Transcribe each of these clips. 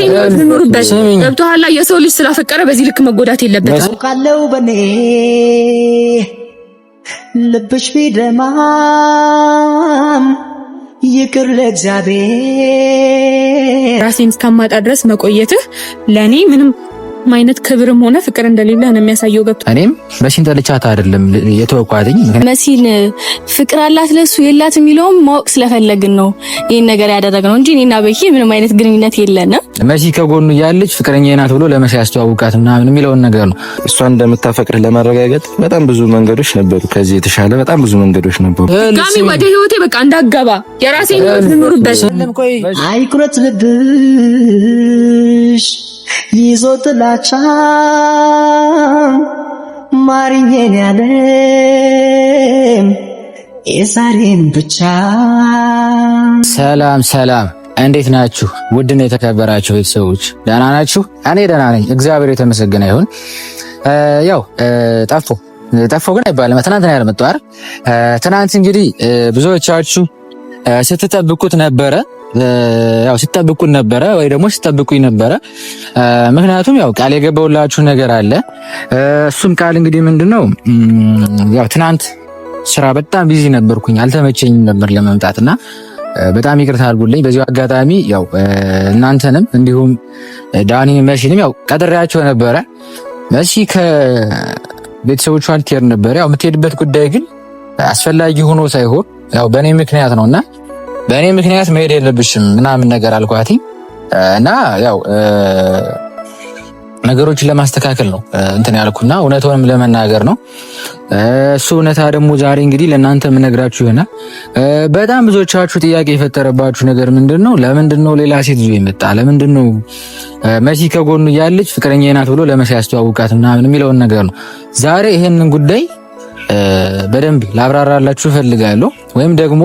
የራሴን ህይወት ልኑርበት። ገብቶሃል? የሰው ልጅ ስላፈቀረ በዚህ ልክ መጎዳት የለበትም። ካለው በኔ ልብሽ ቢደማም ይቅር ለእግዚአብሔር። ራሴን እስከማጣ ድረስ መቆየትህ ለኔ ምንም አይነት ክብርም ሆነ ፍቅር እንደሌለ ነው የሚያሳየው። ገብቶ እኔም መሲን ጠልቻት አይደለም የተወኳትኝ። መሲን ፍቅር አላት ለሱ የላት የሚለውም ማወቅ ስለፈለግን ነው ይሄን ነገር ያደረግነው እንጂ እኔና በኪ ምንም አይነት ግንኙነት የለንም። መሲ ከጎኑ ያለች ፍቅረኛዬ ናት ብሎ ለመሲ ያስተዋውቃት ምናምን የሚለውን ነገር ነው። እሷን እንደምታፈቅር ለማረጋገጥ በጣም ብዙ መንገዶች ነበሩ። ከዚህ የተሻለ በጣም ብዙ መንገዶች ነበሩ። ጋሚ ወደ ህይወቴ በቃ እንዳገባ የራሴን ህይወት ልኑርበት። አይኩረት ልብሽ ይዞ ጥላቻ ማርኜን ያለም የዛሬን ብቻ። ሰላም ሰላም፣ እንዴት ናችሁ? ውድና የተከበራችሁ ቤተሰቦች ደህና ናችሁ? እኔ ደህና ነኝ፣ እግዚአብሔር የተመሰገነ ይሁን። ያው ጠፎ ግን አይባልም። ትናንት ነው ያልመጣው አይደል? ትናንት እንግዲህ ብዙዎቻችሁ ስትጠብቁት ነበረ። ያው ሲጠብቁን ነበረ ወይ ደግሞ ሲጠብቁኝ ነበረ። ምክንያቱም ያው ቃል የገባውላችሁ ነገር አለ። እሱም ቃል እንግዲህ ምንድነው? ያው ትናንት ስራ በጣም ቢዚ ነበርኩኝ፣ አልተመቸኝም ነበር ለመምጣትና በጣም ይቅርታ አድርጉልኝ። በዚሁ አጋጣሚ ያው እናንተንም እንዲሁም ዳኒ መሲንም ያው ቀጥሬያቸው ነበረ። መሲ ከቤተሰቦቿ ልትሄድ ነበረ። ያው የምትሄድበት ጉዳይ ግን አስፈላጊ ሆኖ ሳይሆን ያው በእኔ ምክንያት ነውና በእኔ ምክንያት መሄድ የለብሽም ምናምን ነገር አልኳት እና ያው ነገሮችን ለማስተካከል ነው እንትን ያልኩና እውነቱንም ለመናገር ነው። እሱ እውነታ ደግሞ ዛሬ እንግዲህ ለእናንተ የምነግራችሁ ይሆናል። በጣም ብዙዎቻችሁ ጥያቄ የፈጠረባችሁ ነገር ምንድነው? ለምንድነው ሌላ ሴት ይዞ የመጣ? ለምንድነው መሲ ከጎኑ ያለች ፍቅረኛዬ ናት ብሎ ለመሲ ያስተዋውቃት ምናምን የሚለውን ነገር ነው። ዛሬ ይሄንን ጉዳይ በደንብ ላብራራላችሁ እፈልጋለሁ። ወይም ደግሞ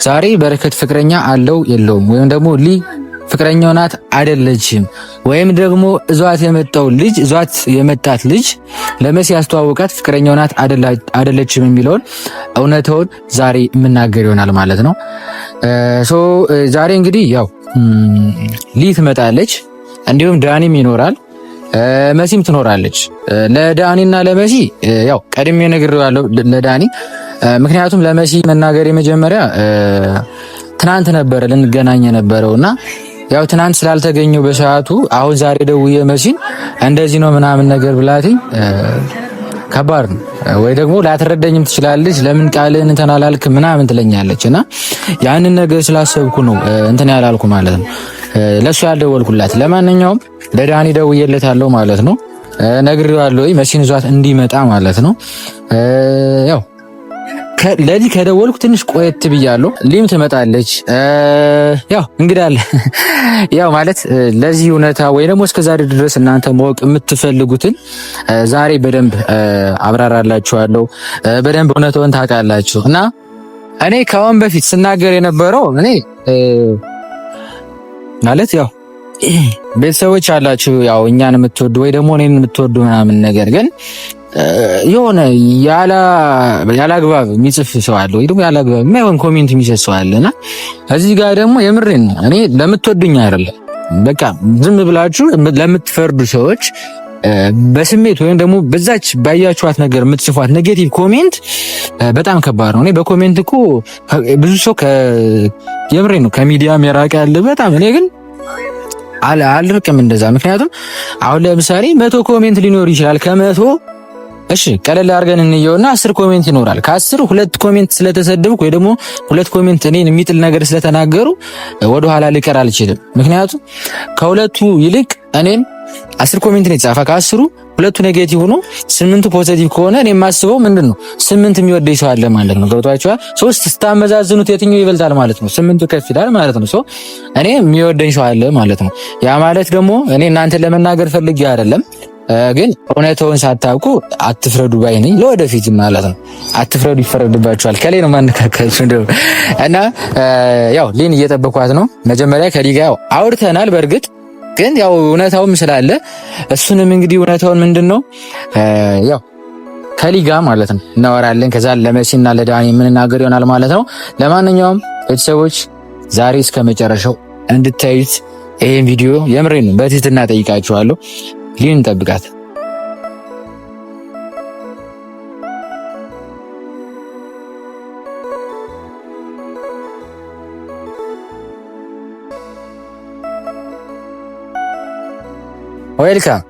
ዛሬ በረከት ፍቅረኛ አለው የለውም፣ ወይም ደግሞ ሊ ፍቅረኛው ናት አይደለችም፣ ወይም ደግሞ እዟት የመጣት ልጅ ለመሲ ያስተዋወቃት ፍቅረኛው ናት አይደለችም የሚለውን እውነታውን ዛሬ የምናገር ይሆናል ማለት ነው። ዛሬ እንግዲህ ያው ሊ ትመጣለች፣ እንዲሁም ዳኒም ይኖራል፣ መሲም ትኖራለች። ለዳኒና ለመሲ ያው ቀድሜ ነግሬዋለሁ ለዳኒ። ምክንያቱም ለመሲ መናገር የመጀመሪያ ትናንት ነበረ ልንገናኝ የነበረውና ያው ትናንት ስላልተገኘው በሰዓቱ አሁን ዛሬ ደውዬ መሲን እንደዚህ ነው ምናምን ነገር ብላትኝ ከባድ ነው። ወይ ደግሞ ላትረዳኝም ትችላለች። ለምን ቃልን እንትን አላልክ ምናምን ትለኛለች እና ያንን ነገር ስላሰብኩ ነው እንትን ያላልኩ ማለት ነው፣ ለሱ ያልደወልኩላት። ለማንኛውም ለዳኒ ደውዬለታለሁ ማለት ነው። ነግሬዋለሁ መሲን ይዟት እንዲመጣ ማለት ነው። ያው ለዚህ ከደወልኩ ትንሽ ቆየት ብያለሁ። ሊም ትመጣለች። ያው እንግዲህ አለ ያው ማለት ለዚህ እውነታ ወይ ደግሞ እስከዛሬ ድረስ እናንተ ማወቅ የምትፈልጉትን ዛሬ በደንብ አብራራላችኋለሁ። በደንብ እውነታውን ታውቃላችሁ። እና እኔ ከአሁን በፊት ስናገር የነበረው እኔ ማለት ያው ቤተሰቦች አላችሁ ያው እኛን የምትወዱ ወይ ደግሞ እኔን የምትወዱ ምናምን ነገር ግን የሆነ ያላግባብ የሚጽፍ ሰው አለ ወይ ደግሞ ያላግባብ የማይሆን ኮሜንት የሚሰጥ ሰው አለና እዚህ ጋር ደግሞ የምሬን እኔ ለምትወዱኝ አይደለም፣ በቃ ዝም ብላችሁ ለምትፈርዱ ሰዎች በስሜት ወይም ደግሞ በዛች ባያችኋት ነገር የምትጽፏት ኔጌቲቭ ኮሜንት በጣም ከባድ ነው። እኔ በኮሜንት እኮ ብዙ ሰው የምሬን ነው ከሚዲያም የራቀ ያለ በጣም እኔ ግን አልርቅም እንደዛ። ምክንያቱም አሁን ለምሳሌ 100 ኮሜንት ሊኖር ይችላል። ከ100 እሺ ቀለል አድርገን እንየውና 10 ኮሜንት ይኖራል። ከ10 2 ኮሜንት ስለተሰደብኩ ወይ ደግሞ 2 ኮሜንት እኔን የሚጥል ነገር ስለተናገሩ ወደ ኋላ ልቀር አልችልም። ምክንያቱም ከሁለቱ ይልቅ እኔን 10 ኮሜንት ነው የተጻፈ፣ ከ10 ሁለቱ ኔጌቲቭ ሆኖ 8ቱ ፖዚቲቭ ከሆነ እኔ የማስበው ምንድነው 8 የሚወደኝ ሰው አለ ማለት ነው። ገብቷችኋል? 3 ስታመዛዝኑት የትኛው ይበልጣል ማለት ነው? 8ቱ ከፍ ይላል ማለት ነው። እኔ የሚወደኝ ሰው አለ ማለት ነው። ያ ማለት ደግሞ እኔ እናንተን ለመናገር ፈልጌ አይደለም፣ ግን እውነታውን ሳታውቁ አትፍረዱ ባይ ነኝ። ለወደፊት ማለት ነው አትፍረዱ፣ ይፈረድባችኋል። ከሌ ነው ማነካካችሁ እንደው እና ያው ሊን እየጠበኳት ነው። መጀመሪያ ከሊጋ ያው አውርተናል በእርግጥ ግን ያው እውነታውም ስላለ እሱንም እንግዲህ እውነታውን ምንድነው ያው ከሊጋ ማለት ነው እናወራለን። ከዛ ለመሲና ለዳኒ የምንናገር ይሆናል ማለት ነው። ለማንኛውም ቤተሰቦች ዛሬ እስከ መጨረሻው እንድታዩት ይሄን ቪዲዮ የምሬን በትህትና ጠይቃችኋለሁ። ሊን ጠብቃት። ዌልካም።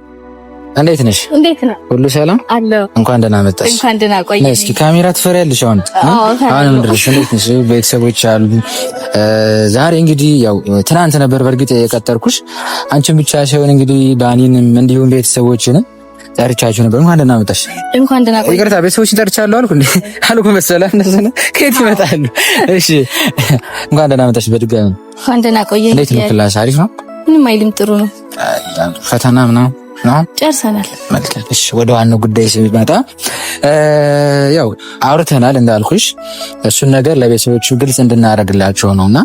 እንዴት ነሽ? እንዴት ነው? ሁሉ ሰላም አለው። እንኳን ደህና መጣሽ። እንኳን ደህና ቆየሽ። እስኪ ካሜራ ትፈሪያለሽ? አሁን ድረስ እንዴት ነሽ? ቤተሰቦች አሉ። ዛሬ እንግዲህ ያው ትናንት ነበር በእርግጥ የቀጠርኩሽ አንቺን ብቻ ሳይሆን እንግዲህ ዳኒንም እንዲሁም ቤተሰቦችንም ጠርቻችሁ ነበር። እንኳን ደህና መጣሽ። እንኳን ደህና ቆየሽ። ይቅርታ ቤተሰቦችን ጠርቻለሁ አልኩ እንዴ? አልኩ መሰለህ። እነሱ ከየት ይመጣሉ? እሺ እንኳን ደህና መጣሽ በድጋሚ። እንኳን ደህና ቆየሽ። እንዴት ነው ክላስ? አሪፍ ነው? ምንም አይልም፣ ጥሩ ነው። ፈተና ምናምን ጨርሰናል። መልካም። እሺ ወደ ዋናው ጉዳይ ሲመጣ ያው አውርተናል እንዳልኩሽ እሱን ነገር ለቤተሰቦቹ ግልጽ እንድናደርግላቸው ነውና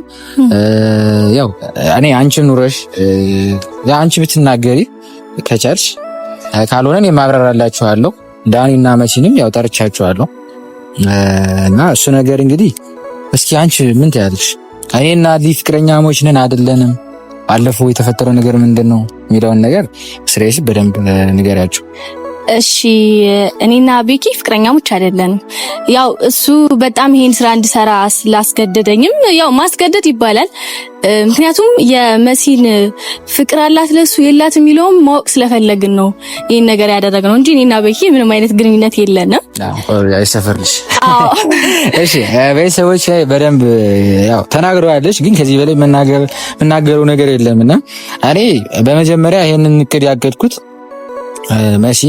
ያው እኔ አንቺ ኑረሽ አንቺ ብትናገሪ ከቻልሽ ካልሆነ እኔ ማብራራላችኋለሁ። ዳኒና መሲንም ያው ጠርቻችኋለሁ እና እሱ ነገር እንግዲህ እስኪ አንቺ ምን ትያለሽ? እኔና ሊ ፍቅረኛሞች ነን አይደለንም? ባለፈው የተፈጠረው ነገር ምንድነው የሚለውን ነገር ስሬስ በደንብ ንገሪያቸው። እሺ እኔና ቤኪ ፍቅረኛሞች አይደለንም። ያው እሱ በጣም ይሄን ስራ እንድሰራ ስላስገደደኝም ያው ማስገደድ ይባላል። ምክንያቱም የመሲን ፍቅር አላት ለሱ የላት የሚለውም ማወቅ ስለፈለግን ነው ይሄን ነገር ያደረግነው እንጂ እኔና ቤኪ ምንም አይነት ግንኙነት የለንም። አይሰፈርልሽ። እሺ ቤተሰቦች ላይ በደንብ ያው ተናግረዋለች፣ ግን ከዚህ በላይ መናገሩ ነገር የለምና እኔ በመጀመሪያ ይሄንን እቅድ ያቀድኩት መሲ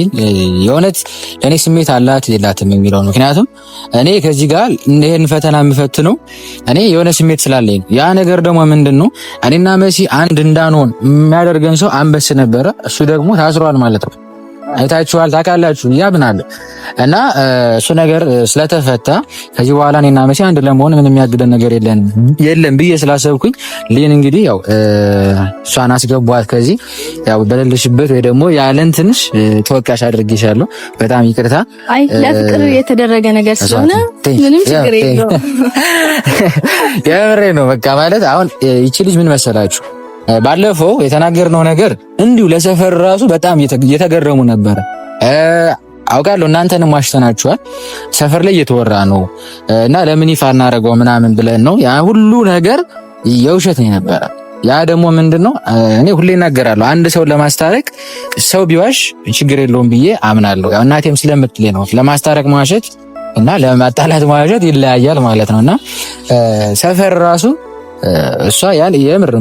የእውነት ለእኔ ስሜት አላት የላትም የሚለው ነው። ምክንያቱም እኔ ከዚህ ጋር ይሄን ፈተና የምፈትነው እኔ የሆነ ስሜት ስላለኝ ነው። ያ ነገር ደግሞ ምንድነው እኔና መሲ አንድ እንዳንሆን የሚያደርገን ሰው አንበስ ነበረ። እሱ ደግሞ ታስሯል ማለት ነው። አይታችኋል፣ ታውቃላችሁ ያብናል እና እሱ ነገር ስለተፈታ ከዚህ በኋላ እኔና መሲ አንድ ለመሆን ምንም የሚያግደን ነገር የለም ብዬ ስላሰብኩኝ ሊን እንግዲህ ያው እሷን አስገቧት ከዚህ ያው በሌለሽበት ወይ ደግሞ ያለን ትንሽ ተወቃሽ አድርጌሻለሁ። በጣም ይቅርታ። አይ ለፍቅር የተደረገ ነገር ስለሆነ ምንም ችግር የለውም። የምሬ ነው። በቃ ማለት አሁን ይቺ ልጅ ምን መሰላችሁ ባለፈው የተናገርነው ነገር እንዲሁ ለሰፈር ራሱ በጣም እየተገረሙ ነበረ። አውቃለሁ እናንተንም ዋሽተናችኋል። ሰፈር ላይ እየተወራ ነው እና ለምን ይፋ እናደርገው ምናምን ብለን ነው። ያ ሁሉ ነገር የውሸት ነው የነበረ። ያ ደግሞ ምንድነው እኔ ሁሌ እናገራለሁ፣ አንድ ሰው ለማስታረቅ ሰው ቢዋሽ ችግር የለውም ብዬ አምናለሁ። ያው እናቴም ስለምትለኝ ነው ለማስታረቅ መዋሸት እና ለማጣላት መዋሸት ይለያያል ማለት ነውና ሰፈር ራሱ እሷ ያን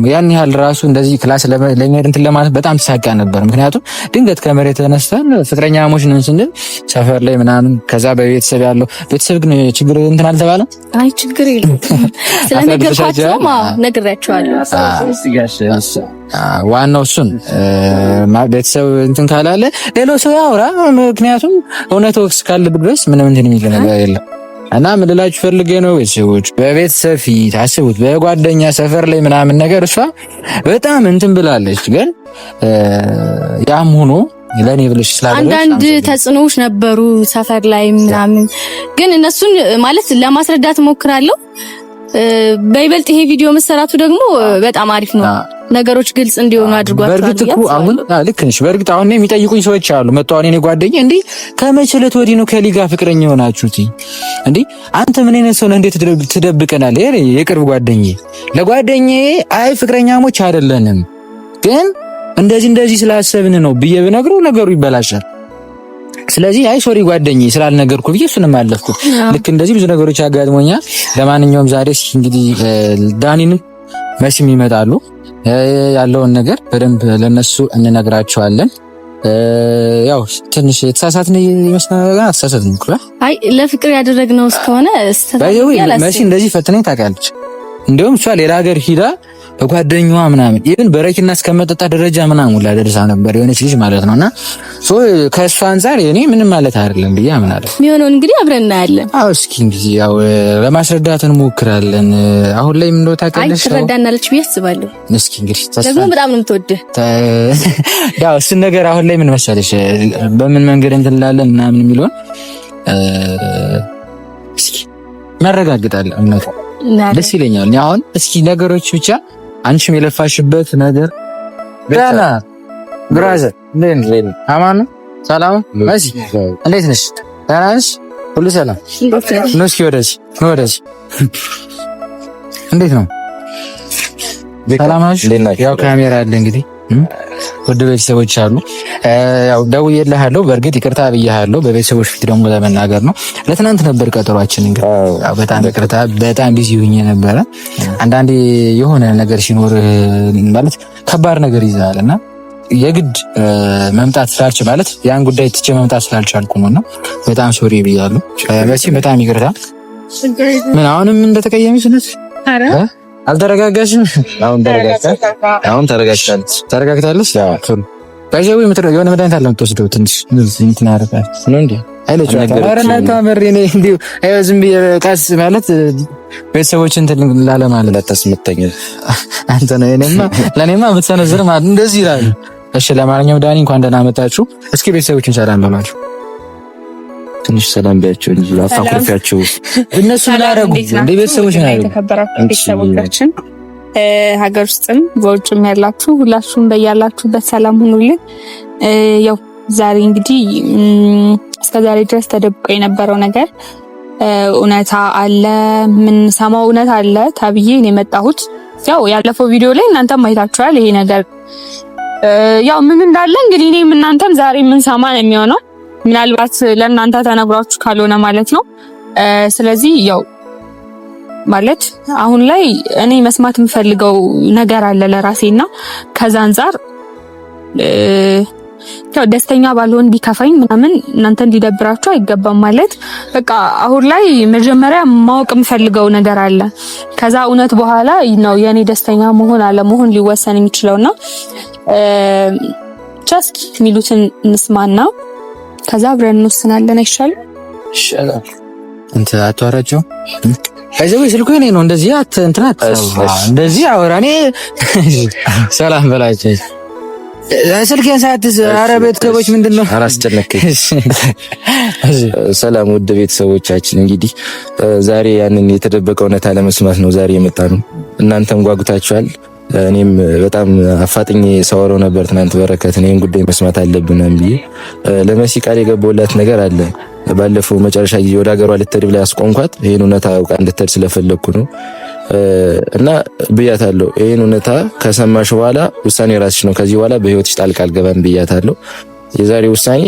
ያን ያህል ራሱ እንደዚህ ክላስ ለመሄድ እንትን ለማለት በጣም ተሳቃ ነበር። ምክንያቱም ድንገት ከመሬት ተነስተን ፍቅረኛሞች ነን ስንል ሰፈር ላይ ምናምን ከዛ በቤተሰብ ያለው ቤተሰብ ግን ችግር እንትን አልተባለም። አይ ችግር የለም ስለነገርኳቸው ነግሬያቸዋለሁ። ዋናው እሱን ቤተሰብ እንትን ካላለ ሌላው ሰው ያውራ። ምክንያቱም እውነቱ እስካለ ድረስ ምንም እንትን የሚል ነገር የለም። እና ምን ልላችሁ ፈልጌ ነው ቤተሰቦች፣ በቤተሰብ ፊት አስቡት፣ በጓደኛ ሰፈር ላይ ምናምን ነገር እሷ በጣም እንትን ብላለች። ግን ያም ሆኖ ለኔ ብለሽ ስላደረግሽ አንዳንድ ተጽዕኖዎች ነበሩ ሰፈር ላይ ምናምን፣ ግን እነሱን ማለት ለማስረዳት ሞክራለሁ። በይበልጥ ይሄ ቪዲዮ መሰራቱ ደግሞ በጣም አሪፍ ነው። ነገሮች ግልጽ እንዲሆኑ አድርጓቸዋል። በእርግጥ እኮ አሁን ልክ ነሽ። በእርግጥ አሁን የሚጠይቁኝ ሰዎች አሉ። መጣው እኔ ጓደኛ እንዴ ከመቸለት ወዲህ ነው ከሊጋ ፍቅረኛ ሆናችሁት እንዴ? አንተ ምን አይነት ሰው ነህ? እንዴት ትደብቀናለህ? የቅርብ ጓደኛዬ ለጓደኛዬ አይ ፍቅረኛሞች አይደለንም ግን እንደዚህ ስላሰብን ነው ብዬ ብነግረው ነገሩ ይበላሻል። ስለዚህ አይ ሶሪ ጓደኛዬ ስላልነገርኩ ብዬ እሱንም አለፍኩት። ልክ እንደዚህ ብዙ ነገሮች ያጋጥሞኛል። ለማንኛውም ዛሬ እንግዲህ ዳኒንም መሲም ይመጣሉ። ያለውን ነገር በደንብ ለነሱ እንነግራቸዋለን። ያው ትንሽ የተሳሳትን ይመስላል። አሳሳትን እኮ አይ ለፍቅር ያደረግነው እስከሆነ መሲ እንደዚህ ፈትነኝ ታውቃለች። እንደውም እሷ ሌላ ሀገር ሂዳ በጓደኛዋ ምናምን ኢቭን በረኪና እስከመጠጣ ደረጃ ምናምን ሁላ ደርሳ ነበር የሆነች ልጅ ማለት ነውና ከእሷ አንፃር እኔ ምንም ማለት አይደለም ብዬ አምናለሁ። የሚሆነው እንግዲህ አብረን እናያለን። አዎ እስኪ እንግዲህ ያው ለማስረዳት እንሞክራለን። አሁን ላይ ምን እንደው ታውቂያለሽ? አይ ትረዳናለች ብዬ አስባለሁ። እስኪ እንግዲህ ደግሞ በጣም ነው የምትወደው። ያው እሱን ነገር አሁን ላይ ምን መሰለሽ በምን መንገድ እንላለን ምናምን የሚለውን እስኪ እናረጋግጣለን። ደስ ይለኛል። አሁን እስኪ ነገሮች ብቻ አንቺም የለፋሽበት ነገር ዳና ብራዘር እንዴት አማን ሰላም መሲ እንዴት ነሽ? ደህና ነሽ? ሁሉ ሰላም ነው? እስኪ ወደዚህ እንዴት ነው? ሰላም ነሽ? ያው ካሜራ አለ እንግዲህ ወደ ቤተሰቦች አሉ። ያው ደውዬልሃለሁ፣ በእርግጥ ይቅርታ ብያለሁ። በቤተሰቦች ፊት ደግሞ ለመናገር ነው። ለትናንት ነበር ቀጠሯችን። እንግዲህ ያው በጣም ይቅርታ፣ በጣም ቢዚ ሆኜ ነበረ። አንዳንዴ የሆነ ነገር ሲኖር ማለት ከባድ ነገር ይዛልና የግድ መምጣት ስላልች ማለት ያን ጉዳይ ትቼ መምጣት ስላልቻልኩ ነውና በጣም ሶሪ ብያለሁ። በዚህ በጣም ይቅርታ። ምን አሁንም እንደተቀየምሽ ነሽ? አረ አልተረጋጋሽም? አሁን ተረጋግታለች። ያው ጥሩ ባይዘው የሆነ መድኃኒት አለ የምትወስደው ትንሽ እንትን ያደርጋል ነው እንዴ? አይለች አረናታ መሪ ነኝ እንዴ? አይ ዝም ብዬ ቃስ ማለት ቤተሰቦችን እንትን ላለ ማለት ተስመተኛ አንተ ነው። ለኔማ ብትሰነዝር ማለት እንደዚህ ይላል። እሺ ለማንኛውም ዳኒ እንኳን ደህና መጣችሁ። እስኪ ቤተሰቦችን ሰላም በሏቸው። ትንሽ ሰላም ባያቸው እንጂ አፋኩርፊያቸው እነሱ ላረጉ እንደ ቤተሰቦች ነው። የተከበራችሁ ቤተሰቦቻችን ሀገር ውስጥም በውጭም ያላችሁ ሁላችሁም በያላችሁበት ሰላም ሁኑልን። ያው ዛሬ እንግዲህ እስከዛሬ ድረስ ተደብቆ የነበረው ነገር እውነታ አለ፣ ምን ሰማው እውነት አለ ተብዬ ነው የመጣሁት። ያው ያለፈው ቪዲዮ ላይ እናንተም አይታችኋል። ይሄ ነገር ያው ምን እንዳለ እንግዲህ እኔም እናንተም ዛሬ ምን ሰማ ነው የሚሆነው። ምናልባት ለእናንተ ተነግሯችሁ ካልሆነ ማለት ነው። ስለዚህ ያው ማለት አሁን ላይ እኔ መስማት የምፈልገው ነገር አለ ለራሴና ከዛ አንፃር ያው ደስተኛ ባልሆን ቢከፋኝ ምናምን እናንተ እንዲደብራችሁ አይገባም። ማለት በቃ አሁን ላይ መጀመሪያ ማወቅ የምፈልገው ነገር አለ። ከዛ እውነት በኋላ ነው የኔ ደስተኛ መሆን አለመሆን ሊወሰን የሚችለውና ጀስት ሚሉትን እንስማና ከዛ አብረን እንወስናለን። አይሻልም? ይሻላል። እንት አቷራቸው አይዘው ስልኩ እኔ ነው እንደዚህ እንትናት እንደዚህ አወራኔ ሰላም በላቸው። ስልኬን ሳትዝ ኧረ ቤተሰቦች ምንድነው አላስጨነቀኝ። ሰላም ውድ ቤተሰቦቻችን፣ እንግዲህ ዛሬ ያንን የተደበቀ እውነታ ለመስማት ነው ዛሬ የመጣ ነው። እናንተም ጓጉታችኋል። እኔም በጣም አፋጥኜ ሳወራው ነበር ትናንት በረከት እኔን ጉዳይ መስማት አለብን ብዬ ለመሲ ቃል የገባሁላት ነገር አለ። ባለፈው መጨረሻ ጊዜ ወደ ሀገሯ ልትሄድ ብላ ያስቆንኳት ይሄን እውነታ አውቃ እንድትሄድ ስለፈለኩ ነው እና ብያታለሁ። ይሄን እውነታ ከሰማሽ በኋላ ውሳኔ ራስሽ ነው። ከዚህ በኋላ በህይወትሽ ጣልቃ አልገባም ብያታለሁ። የዛሬ ውሳኔ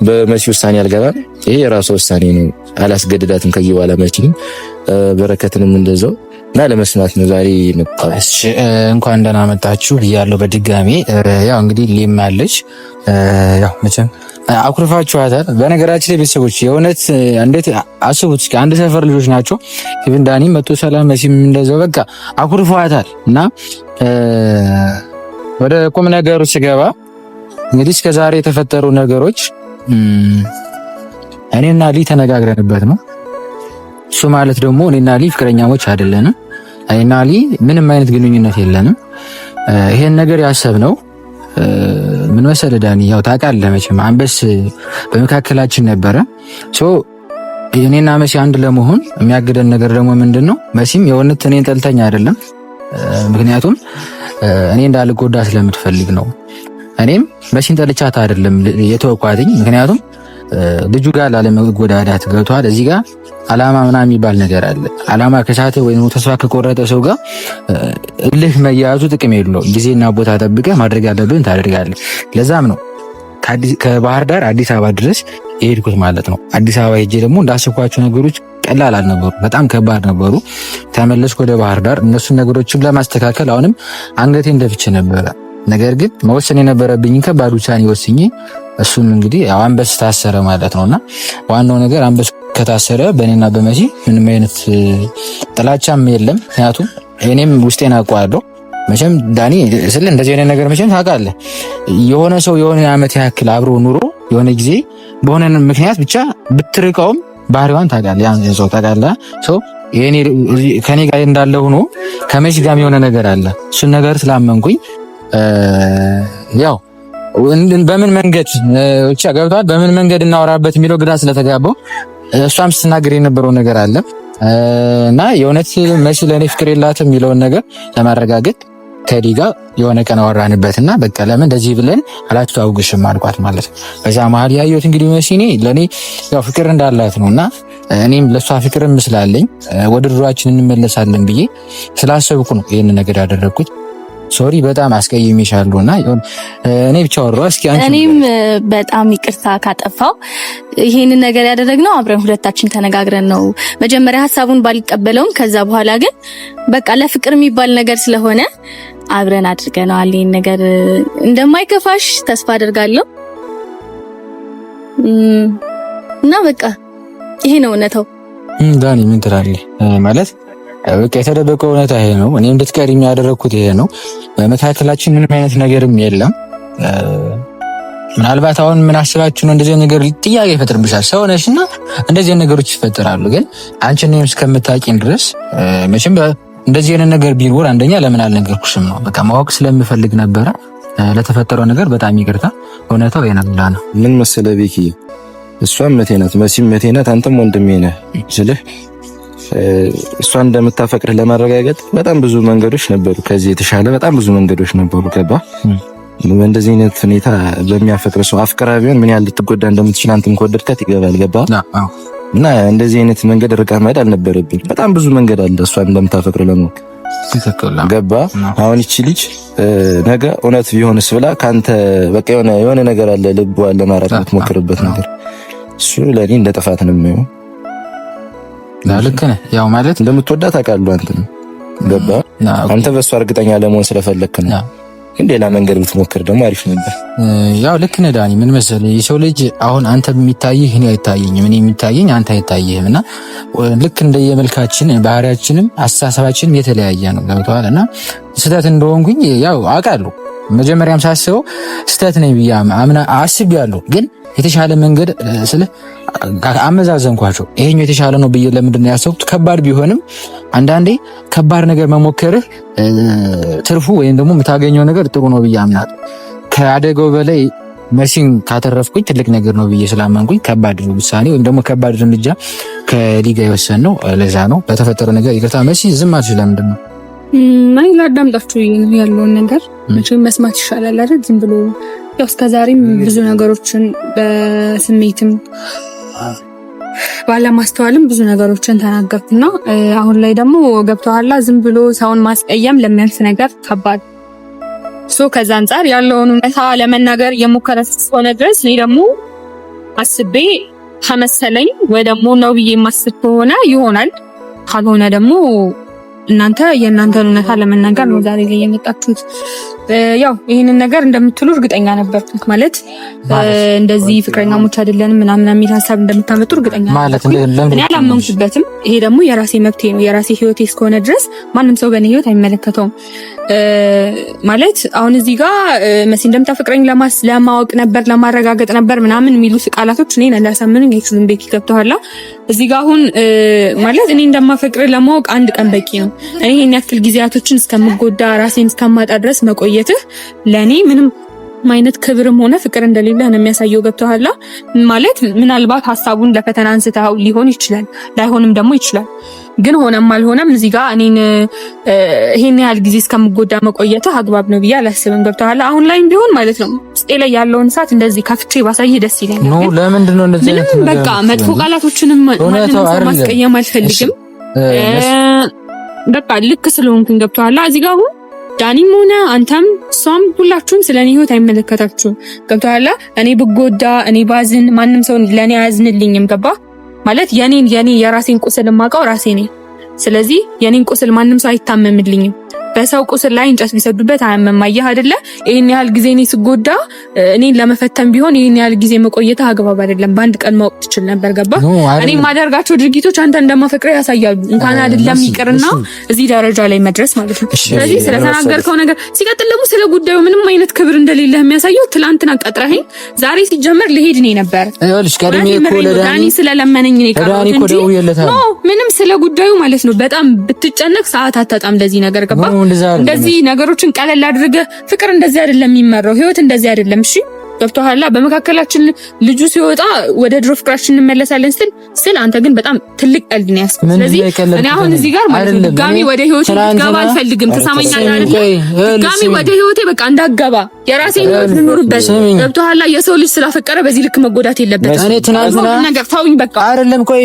በመሲ ውሳኔ አልገባም። ይሄ የራሷ ውሳኔ ነው። አላስገድዳትም ከዚህ በኋላ መሲም በረከትንም እንደዛው እና ለመስማት ነው ዛሬ መጣሁ። እሺ እንኳን ደህና መጣችሁ ብያለሁ በድጋሚ። ያው እንግዲህ ሊማለች ያው መቼም አኩርፋችኋታል። በነገራችን ላይ ቤተሰቦች የእውነት እንዴት አስቡት እስኪ አንድ ሰፈር ልጆች ናቸው። ኢቭን ዳኒ መጥቶ ሰላም መሲም እንደዛው በቃ አኩርፋታል። እና ወደ ቁም ነገሩ ስገባ እንግዲህ እስከዛሬ የተፈጠሩ ነገሮች እኔና ሊ ተነጋግረንበት ነው። እሱ ማለት ደግሞ እኔና ሊ ፍቅረኛሞች አይደለንም። እኔና ሊ ምንም አይነት ግንኙነት የለንም። ይሄን ነገር ያሰብነው ምን መሰለህ ዳኒ፣ ያው ታውቃለህ መቼም አንበስ በመካከላችን ነበረ። እኔና መሲ አንድ ለመሆን የሚያግደን ነገር ደግሞ ምንድነው? መሲም የእውነት እኔን ጠልተኛ አይደለም። ምክንያቱም እኔ እንዳልጎዳ ስለምትፈልግ ነው። እኔም መሲን ጠልቻት አይደለም የተወኳትኝ። ምክንያቱም ልጁ ጋር ላለመጎዳዳት ገብቷል። እዚህ ጋር አላማ ምናምን የሚባል ነገር አለ። አላማ ከሳተ ወይም ተስፋ ከቆረጠ ሰው ጋር እልህ መያዙ ጥቅም የለውም። ጊዜና ቦታ ጠብቀህ ማድረግ ያለብህን ታደርጋለህ። ለዛም ነው ከባህር ዳር አዲስ አበባ ድረስ የሄድኩት ማለት ነው። አዲስ አበባ ሄጄ ደግሞ እንዳሰብኳቸው ነገሮች ቀላል አልነበሩ፣ በጣም ከባድ ነበሩ። ተመለስኩ ወደ ባህር ዳር እነሱን ነገሮችን ለማስተካከል አሁንም አንገቴን ደፍቼ ነበረ። ነገር ግን መወሰን የነበረብኝ ከባድ ውሳኔ ወስኜ እሱም እንግዲህ ያው አንበስ ታሰረ ማለት ነውና ዋናው ነገር አንበስ ከታሰረ በእኔና በመሲ ምንም አይነት ጥላቻም የለም። ምክንያቱም እኔም ውስጤን አውቀዋለሁ። መቼም ዳኒ ስለ እንደዚህ አይነት ነገር መቼም ታውቃለህ፣ የሆነ ሰው የሆነ ዓመት ያክል አብሮ ኑሮ የሆነ ጊዜ በሆነ ምክንያት ብቻ ብትርቀውም ባህሪዋን ታውቃለህ፣ ያን ሰው ታውቃለህ። ሰው የኔ ከኔ ጋር እንዳለ ሆኖ ከመሲ ጋር የሆነ ነገር አለ። እሱን ነገር ስላመንኩኝ ያው በምን መንገድ ብቻ ገብቷል። በምን መንገድ እናወራበት የሚለው ግራ ስለተጋባው እሷም ስትናገር የነበረው ነገር አለ እና የእውነት መሲ ለእኔ ፍቅር የላትም የሚለውን ነገር ለማረጋገጥ ከዲጋ የሆነ ቀን አወራንበትና በቃ ለምን እንደዚህ ብለን አላስተዋውቅሽም አልኳት ማለት ነው። በዛ መሀል ያየሁት እንግዲህ መሲኔ ለኔ ያው ፍቅር እንዳላት ነውና እኔም ለሷ ፍቅርም ስላለኝ ወደ ድሯችን እንመለሳለን ብዬ ስላሰብኩ ነው ይሄን ነገር ያደረኩት። ሶሪ በጣም አስቀይሜሻለሁና እኔ ብቻ ወራው። እስኪ አንቺ እኔም በጣም ይቅርታ ካጠፋው ይሄንን ነገር ያደረግነው አብረን ሁለታችን ተነጋግረን ነው። መጀመሪያ ሐሳቡን ባልቀበለውም ከዛ በኋላ ግን በቃ ለፍቅር የሚባል ነገር ስለሆነ አብረን አድርገናል። ይሄን ነገር እንደማይከፋሽ ተስፋ አደርጋለሁ እና በቃ ይሄ ነው እውነታው። ዳኒ ምን ትላለህ? ማለት በቃ የተደበቀው እውነታ ይሄ ነው። እኔ እንድትቀሪ የሚያደርኩት ይሄ ነው። በመካከላችን ምንም አይነት ነገርም የለም። ምናልባት አሁን ምን አስባችሁ ነው እንደዚህ ነገር ጥያቄ ይፈጥርብሻል። ሰው ነሽና እንደዚህ ነገሮች ይፈጠራሉ። ግን አንቺ እኔም እስከምታውቂኝ ድረስ መቼም እንደዚህ አይነት ነገር ቢኖር አንደኛ ለምን አልነገርኩሽም ነው። በቃ ማወቅ ስለምፈልግ ነበረ። ለተፈጠረው ነገር በጣም ይቅርታ። እውነታው የነላ ነው። ምን መሰለህ ቤኪ፣ እሷም መቴ ናት፣ መሲም መቴ ናት፣ አንተም ወንድሜ ነህ ስልህ እሷን እንደምታፈቅርህ ለማረጋገጥ በጣም ብዙ መንገዶች ነበሩ። ከዚህ የተሻለ በጣም ብዙ መንገዶች ነበሩ። ገባ? በእንደዚህ አይነት ሁኔታ በሚያፈቅር ሰው አፍቅራ ቢሆን ምን ያህል ልትጎዳ እንደምትችል አንተም ከወደድካት ይገባል። ገባ? እና እንደዚህ አይነት መንገድ ርቃ መሄድ አልነበረብኝ። በጣም ብዙ መንገድ አለ እሷን እንደምታፈቅር ለማወቅ። ገባ? አሁን ይቺ ልጅ ነገ እውነት ቢሆንስ ብላ ካንተ በቃ የሆነ ነገር አለ ልቧ ለማራቅ የምትሞክርበት ነገር፣ እሱ ለኔ እንደ ጥፋት ነው የሚሆነው። ልክ ነህ። ያው ማለት እንደምትወዳት አውቃለሁ አንተ ነው። ገባ? አንተ በሷ እርግጠኛ ለመሆን ስለፈለክ ነው። ግን ሌላ መንገድ ብትሞክር ደግሞ አሪፍ ነበር። ያው ልክ ነህ ዳኒ። ምን መሰለህ የሰው ልጅ አሁን አንተ የሚታይህ እኔ አይታየኝም፣ እኔ የሚታየኝ አንተ አይታየህም። እና ልክ እንደየመልካችን ባህሪያችንም አስተሳሰባችንም የተለያየ ነው። ገብቶሃል? እና ስህተት እንደሆንኩኝ ያው አውቃለሁ። መጀመሪያም ሳስበው ስህተት ነኝ ብዬ አስቤያለሁ። ግን የተሻለ መንገድ ስለ አመዛዘንኳቸው። ይሄኛው የተሻለ ነው ብዬ ለምንድን ነው ያሰብኩት? ከባድ ቢሆንም አንዳንዴ ከባድ ነገር መሞከርህ ትርፉ ወይም ደግሞ የምታገኘው ነገር ጥሩ ነው ብዬ አምናለሁ። ከአደጋው በላይ መሲን ካተረፍኩኝ ትልቅ ነገር ነው ብዬ ስላመንኩኝ ከባድ ውሳኔ ወይም ደግሞ ከባድ እርምጃ ከሊጋ የወሰንነው ለዛ ነው። በተፈጠረው ነገር ይቅርታ። መሲ ዝም አልሽ ለምንድን ነው? ማይ ላዳምጣችሁ ያለውን ነገር መቼም መስማት ይሻላል አይደል? ዝም ብሎ ያው እስከዛሬም ብዙ ነገሮችን በስሜትም ባለማስተዋልም ብዙ ነገሮችን ተናገርኩና አሁን ላይ ደግሞ ገብቶሃል። ዝም ብሎ ሰውን ማስቀየም ለሚያልፍ ነገር ከባድ ከዛ አንፃር ያለውን እውነታ ለመናገር የሞከረ እስከሆነ ድረስ እኔ ደግሞ አስቤ ከመሰለኝ ወይ ደግሞ ነው ብዬ የማስብ ከሆነ ይሆናል፣ ካልሆነ ደግሞ እናንተ የእናንተን እውነታ ለመናገር ነው ዛሬ ላይ የመጣችሁት። ያው ይሄንን ነገር እንደምትሉ እርግጠኛ ነበርኩት። ማለት እንደዚህ ፍቅረኛሞች አይደለንም ምናምን የሚል ሐሳብ እንደምታመጡ እርግጠኛ ነበርኩ። እኔ አላመንኩበትም። ይሄ ደግሞ የራሴ መብቴ ነው፣ የራሴ ህይወቴ እስከሆነ ድረስ ማንም ሰው በእኔ ህይወት አይመለከተውም። ማለት አሁን እዚህ ጋር መሲ እንደምታፈቅረኝ ለማወቅ ነበር፣ ለማረጋገጥ ነበር ምናምን የሚሉ ቃላቶች እኔን ሊያሳምኑኝ አይችሉም። ቤት ይገብተዋላ እዚህ ጋር አሁን ማለት እኔ እንደማፈቅር ለማወቅ አንድ ቀን በቂ ነው። እኔ ይሄን ያክል ጊዜያቶችን እስከምጎዳ ራሴን እስከማጣ ድረስ መቆየትህ ለኔ ምንም አይነት ክብርም ሆነ ፍቅር እንደሌለ ነው የሚያሳየው። ገብቶሃል? ማለት ምናልባት ሀሳቡን ለፈተና አንስተው ሊሆን ይችላል፣ ላይሆንም ደግሞ ይችላል። ግን ሆነም አልሆነም እዚህ ጋር እኔን ይሄን ያህል ጊዜ እስከምጎዳ መቆየትህ አግባብ ነው ብዬ አላስብም። ገብቶሃል? አሁን ላይም ቢሆን ማለት ነው ውስጤ ላይ ያለውን እሳት እንደዚህ ከፍቼ ባሳይህ ደስ ይለኛል። ነው ለምንድን ነው እንደዚህ አይነት ነገር? በቃ መጥፎ ቃላቶችንም ማስቀየም አልፈልግም። በቃ ልክ ስለሆንኩኝ ገብቶሃል? እዚህ ጋር አሁን ዳኒም ሆነ አንተም እሷም ሁላችሁም ስለኔ ህይወት አይመለከታችሁም። ገብቶሃል? እኔ ብጎዳ እኔ ባዝን ማንም ሰው ለኔ አያዝንልኝም። ገባ? ማለት የኔ የራሴን ቁስል የማውቀው ራሴ ነኝ። ስለዚህ የኔን ቁስል ማንም ሰው አይታመምልኝም። በሰው ቁስል ላይ እንጨት ቢሰዱበት አያመማየህ አይደለ? ይሄን ያህል ጊዜ እኔ ስጎዳ እኔን ለመፈተን ቢሆን ይሄን ያህል ጊዜ መቆየት አግባብ አይደለም። በአንድ ቀን ማወቅ ትችል ነበር። ገባ? እኔ ማደርጋቸው ድርጊቶች አንተ እንደማፈቅረ ያሳያሉ። እንኳን አይደለም ይቅርና እዚህ ደረጃ ላይ መድረስ ማለት ነው። ስለዚህ ስለተናገርከው ነገር ሲቀጥል ደግሞ ስለ ጉዳዩ ምንም አይነት ክብር እንደሌለ የሚያሳየው ትላንትና ቀጥረኸኝ ዛሬ ሲጀመር ልሄድ ነው ነበር። ይኸውልሽ ቀድሜ እኮ ዳኒ ስለለመነኝ ነው የቀረው እንጂ ምንም ስለ ጉዳዩ ማለት ነው። በጣም ብትጨነቅ ሰዓት አታጣም ለዚህ ነገር። ገባ? እንደዚህ ነገሮችን ቀለል አድርገህ ፍቅር እንደዚህ አይደለም የሚመራው፣ ህይወት እንደዚህ አይደለም። እሺ ገብቶሃል? በመካከላችን ልጁ ሲወጣ ወደ ድሮ ፍቅራችን እንመለሳለን ስል አንተ ግን በጣም ትልቅ ቀልድ ነው ያስኩት። ስለዚህ እኔ አሁን እዚህ ጋር ማለት ነው ድጋሚ ወደ ህይወቴ ልትገባ አልፈልግም። ተሰማኛለህ አይደል? ድጋሚ ወደ ህይወቴ በቃ እንዳትገባ የራሴን ህይወት ልኑርበት። ገብቶሃል? የሰው ልጅ ስላፈቀረ በዚህ ልክ መጎዳት የለበትም። እኔ ትናንትና ነገር ተውኝ በቃ አይደለም ቆይ